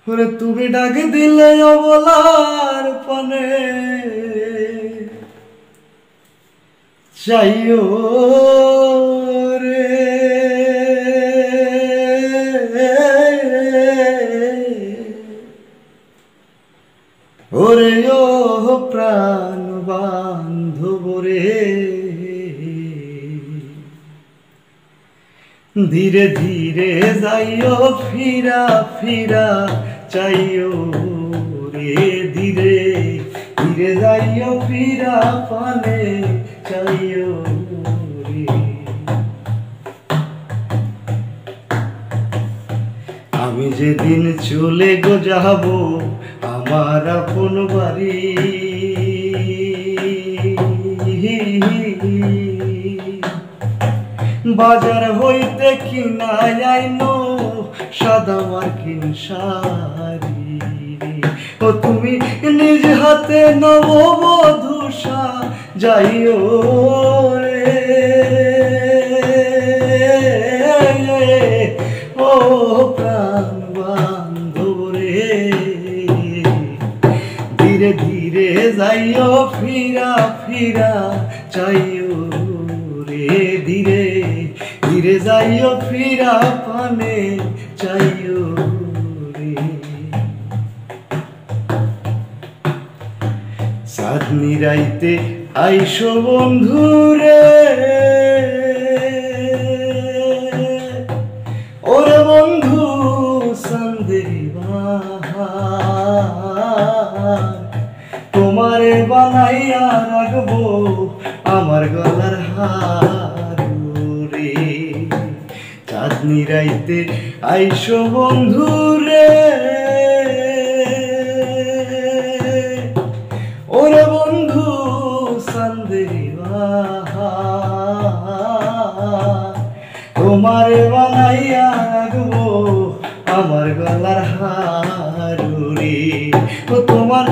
ওরে তুমি ডাক দিলে অবলার পানে চাইও রে ওরে ও প্রাণ বান্ধব রে ধীরে ধীরে যাইও ফিরা ফিরা চাইও রে ধীরে ধীরে যাইও ফিরা পানে চাইও রে আমি যেদিন চলে গো যাব আমার আপন বাড়ি বাজার হইতে কিনা আইনো সাদা মার্কিন শাড়ি ও তুমি নিজ হাতে নববধূষা যাইও রে ও প্রাণ বান্ধব রে ধীরে ধীরে যাইও ফিরা ফিরা চাইও রে ধীরে ধীরে যাইও ফিরা পানে চাইও রে চাঁদনি রাইতে আইসো বন্ধু রে ওরে বন্ধু চাঁদেরি বাহার তোমারে বানাইয়া রাখবো আমার গলার হার রে চাঁদনি রাইতে আইসো বন্ধু রে ওরে বন্ধু চাঁদেরি বাহার তোমারে বানাইয়া রাখবো আমার গলার হার রে ও তোমার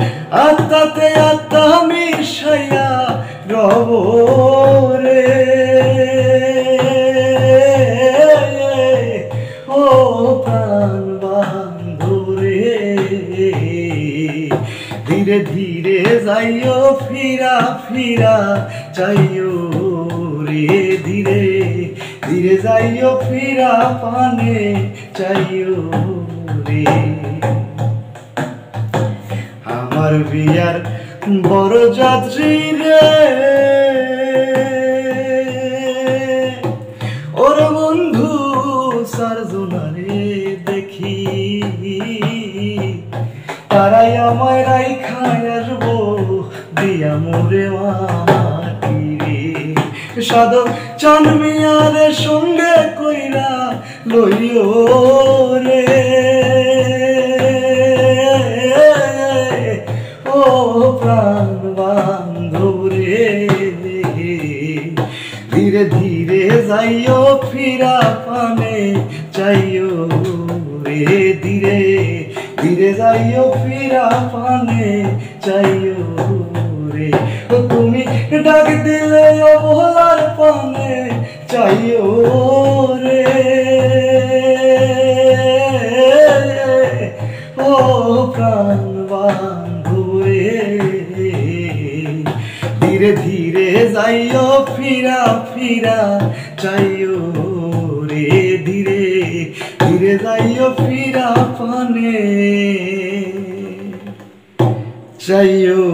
আত্মাতে আত্মা মিশাইয়া রব রে ও প্রাণ বান্ধব রে ধীরে ধীরে যাইও ফিরা ফিরা চাইও রে ধীরে ধীরে যাইও ফিরা পানে চাইও রে আমার বিয়ার বড় যাত্রী রে ওর বন্ধু সারজনারে দেখি তারাই আমায় রাইখায় আসবো দিয়া মোরে মাটি রে সাধক চান মিয়ারে সঙ্গে কইরা লইও রে ও প্রাণ বান্ধব রে ধীরে ধীরে যাইও ফিরা পানে চাইও রে ধীরে ধীরে যাইও ফিরা পানে চাইও রে ও তুমি ডাক দিলে অবলার পানে চাইও রে ও প্রাণ বান্ধব রে ধীরে ধীরে যাইও ফিরা ফিরা চাইও রে ধীরে ধীরে যাইও ফিরা পানে চাইও